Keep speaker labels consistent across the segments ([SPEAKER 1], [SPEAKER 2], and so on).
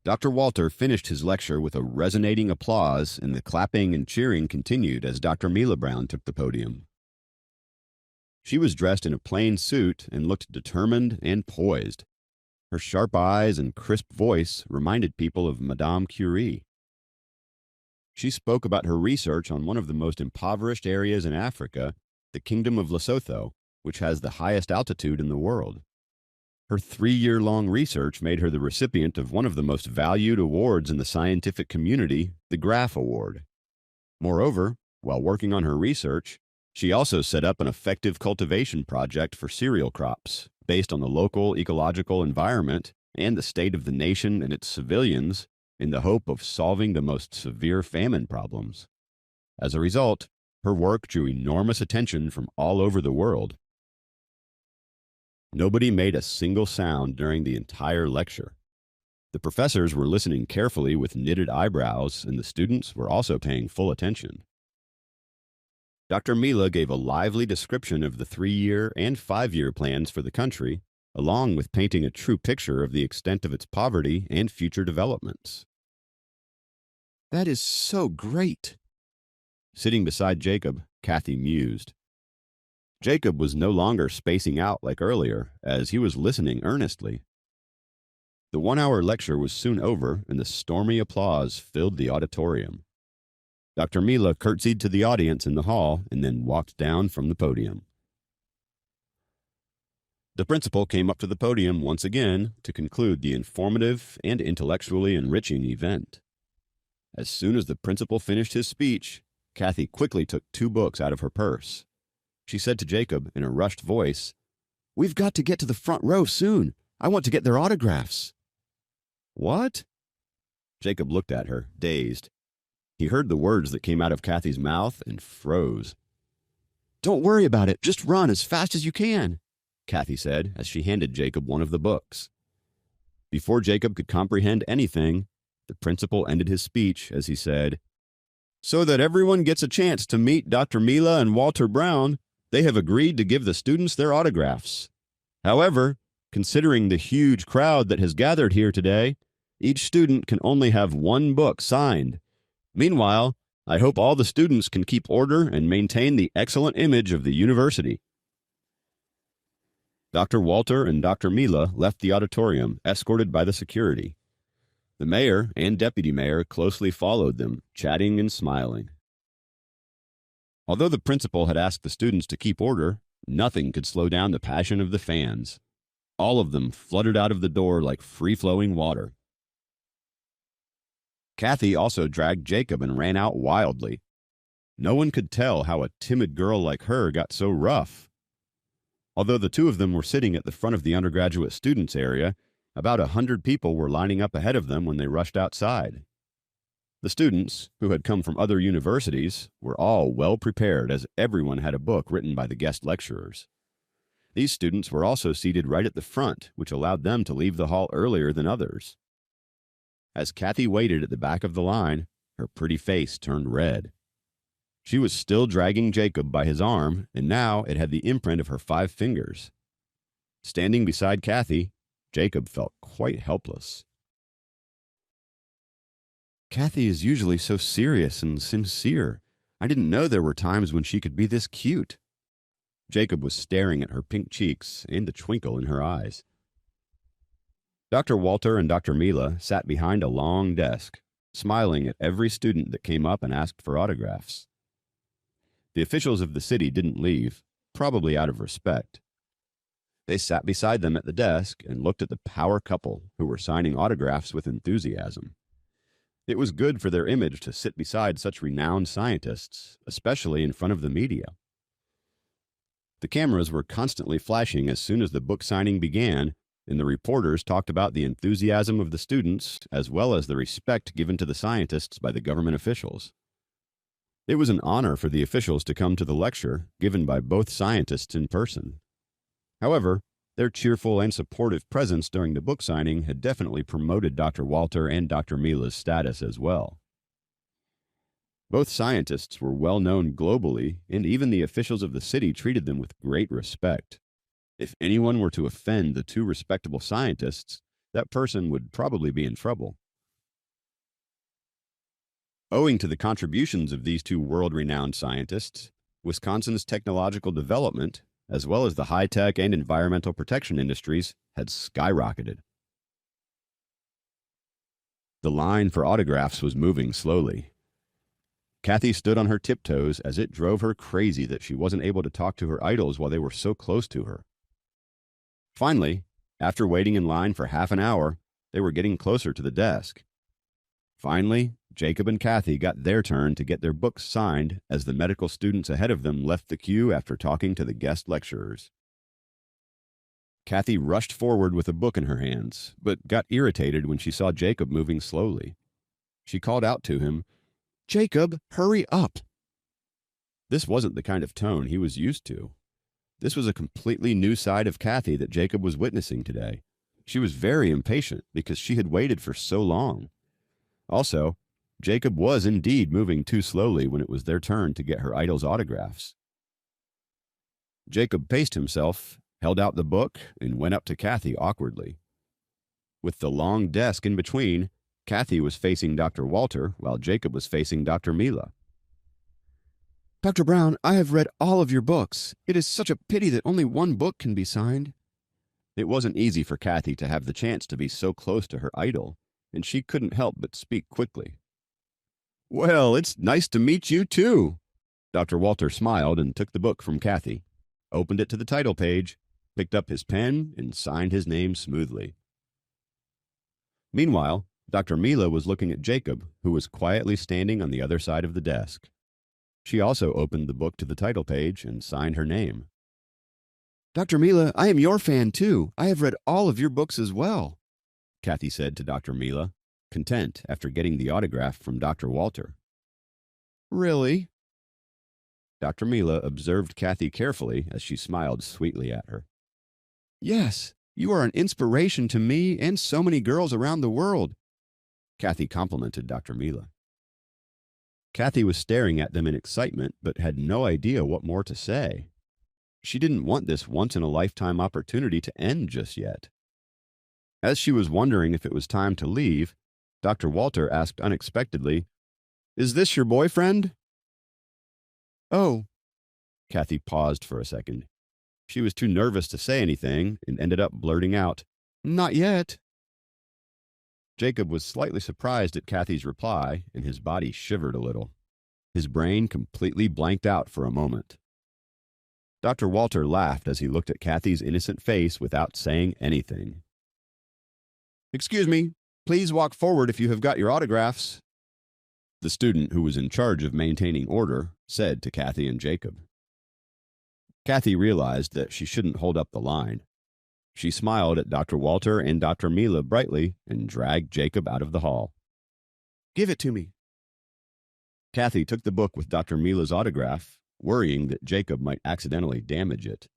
[SPEAKER 1] Dr. Walter finished his lecture with a resonating applause, and the clapping and cheering continued as Dr. Mila Brown took the podium. She was dressed in a plain suit and looked determined and poised. Her sharp eyes and crisp voice reminded people of Madame Curie. She spoke about her research on one of the most impoverished areas in Africa, the Kingdom of Lesotho, which has the highest altitude in the world. Her 3-year-long research made her the recipient of one of the most valued awards in the scientific community, the Graf Award. Moreover, while working on her research, she also set up an effective cultivation project for cereal crops based on the local ecological environment and the state of the nation and its civilians in the hope of solving the most severe famine problems. As a result, her work drew enormous attention from all over the world. Nobody made a single sound during the entire lecture. The professors were listening carefully with knitted eyebrows, and the students were also paying full attention. Dr. Mila gave a lively description of the 3-year and 5-year plans for the country, along with painting a true picture of the extent of its poverty and future developments. "That is so great." Sitting beside Jacob, Kathy mused. Jacob was no longer spacing out like earlier, as he was listening earnestly. The 1-hour lecture was soon over, and the stormy applause filled the auditorium. Dr. Mila curtsied to the audience in the hall and then walked down from the podium. The principal came up to the podium once again to conclude the informative and intellectually enriching event. As soon as the principal finished his speech, Kathy quickly took 2 books out of her purse. She said to Jacob in a rushed voice, "We've got to get to the front row soon. I want to get their autographs." "What?" Jacob looked at her, dazed. He heard the words that came out of Kathy's mouth and froze. "Don't worry about it. Just run as fast as you can," Kathy said as she handed Jacob one of the books. Before Jacob could comprehend anything, the principal ended his speech as he said, "So that everyone gets a chance to meet Dr. Mila and Walter Brown, they have agreed to give the students their autographs. However, considering the huge crowd that has gathered here today, each student can only have 1 book signed. Meanwhile, I hope all the students can keep order and maintain the excellent image of the university." Dr. Walter and Dr. Mila left the auditorium, escorted by the security. The mayor and deputy mayor closely followed them, chatting and smiling. Although the principal had asked the students to keep order, nothing could slow down the passion of the fans. All of them fluttered out of the door like free-flowing water. Kathy also dragged Jacob and ran out wildly. No one could tell how a timid girl like her got so rough. Although the 2 of them were sitting at the front of the undergraduate students area, about 100 people were lining up ahead of them when they rushed outside. The students, who had come from other universities, were all well prepared as everyone had a book written by the guest lecturers. These students were also seated right at the front, which allowed them to leave the hall earlier than others. As Kathy waited at the back of the line, her pretty face turned red. She was still dragging Jacob by his arm, and now it had the imprint of her 5 fingers. Standing beside Kathy, Jacob felt quite helpless. "Kathy is usually so serious and sincere. I didn't know there were times when she could be this cute." Jacob was staring at her pink cheeks and the twinkle in her eyes. Dr. Walter and Dr. Mila sat behind a long desk, smiling at every student that came up and asked for autographs. The officials of the city didn't leave, probably out of respect. They sat beside them at the desk and looked at the power couple who were signing autographs with enthusiasm. It was good for their image to sit beside such renowned scientists, especially in front of the media. The cameras were constantly flashing as soon as the book signing began, and the reporters talked about the enthusiasm of the students as well as the respect given to the scientists by the government officials. It was an honor for the officials to come to the lecture given by both scientists in person. However, their cheerful and supportive presence during the book signing had definitely promoted Dr. Walter and Dr. Mila's status as well. Both scientists were well known globally, and even the officials of the city treated them with great respect. If anyone were to offend the 2 respectable scientists, that person would probably be in trouble. Owing to the contributions of these two world-renowned scientists, Wisconsin's technological development, as well as the high-tech and environmental protection industries, had skyrocketed. The line for autographs was moving slowly. Kathy stood on her tiptoes as it drove her crazy that she wasn't able to talk to her idols while they were so close to her. Finally, after waiting in line for half an hour, they were getting closer to the desk. Finally, Jacob and Kathy got their turn to get their books signed as the medical students ahead of them left the queue after talking to the guest lecturers. Kathy rushed forward with a book in her hands, but got irritated when she saw Jacob moving slowly. She called out to him, "Jacob, hurry up!" This wasn't the kind of tone he was used to. This was a completely new side of Kathy that Jacob was witnessing today. She was very impatient because she had waited for so long. Also, Jacob was indeed moving too slowly when it was their turn to get her idol's autographs. Jacob paced himself, held out the book, and went up to Kathy awkwardly. With the long desk in between, Kathy was facing Dr. Walter while Jacob was facing Dr. Mila. "Dr. Brown, I have read all of your books. It is such a pity that only one book can be signed." It wasn't easy for Kathy to have the chance to be so close to her idol, and she couldn't help but speak quickly. "Well, it's nice to meet you, too." Dr. Walter smiled and took the book from Kathy, opened it to the title page, picked up his pen, and signed his name smoothly. Meanwhile, Dr. Mila was looking at Jacob, who was quietly standing on the other side of the desk. She also opened the book to the title page and signed her name. "Dr. Mila, I am your fan, too. I have read all of your books as well," Kathy said to Dr. Mila, content after getting the autograph from Dr. Walter. "Really?" Dr. Mila observed Kathy carefully as she smiled sweetly at her. "Yes, you are an inspiration to me and so many girls around the world," Kathy complimented Dr. Mila. Kathy was staring at them in excitement but had no idea what more to say. She didn't want this once-in-a-lifetime opportunity to end just yet. As she was wondering if it was time to leave, Dr. Walter asked unexpectedly, "Is this your boyfriend?" "Oh." Kathy paused for a second. She was too nervous to say anything and ended up blurting out, "Not yet." Jacob was slightly surprised at Kathy's reply, and his body shivered a little. His brain completely blanked out for a moment. Dr. Walter laughed as he looked at Kathy's innocent face without saying anything. "Excuse me, please walk forward if you have got your autographs," the student who was in charge of maintaining order said to Kathy and Jacob. Kathy realized that she shouldn't hold up the line. She smiled at Dr. Walter and Dr. Mila brightly and dragged Jacob out of the hall. "Give it to me." Kathy took the book with Dr. Mila's autograph, worrying that Jacob might accidentally damage it.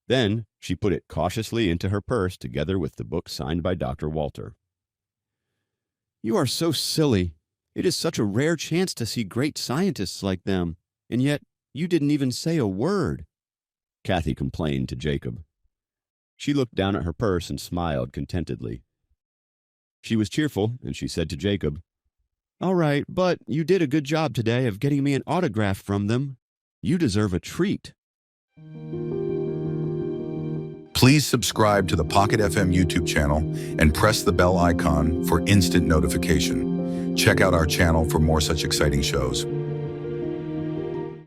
[SPEAKER 1] Then she put it cautiously into her purse together with the book signed by Dr. Walter. "You are so silly. It is such a rare chance to see great scientists like them, and yet you didn't even say a word," Kathy complained to Jacob. She looked down at her purse and smiled contentedly. She was cheerful, and she said to Jacob, "All right, but you did a good job today of getting me an autograph from them. You deserve a treat."
[SPEAKER 2] Please subscribe to the Pocket FM YouTube channel and press the bell icon for instant notification. Check out our channel for more such exciting shows.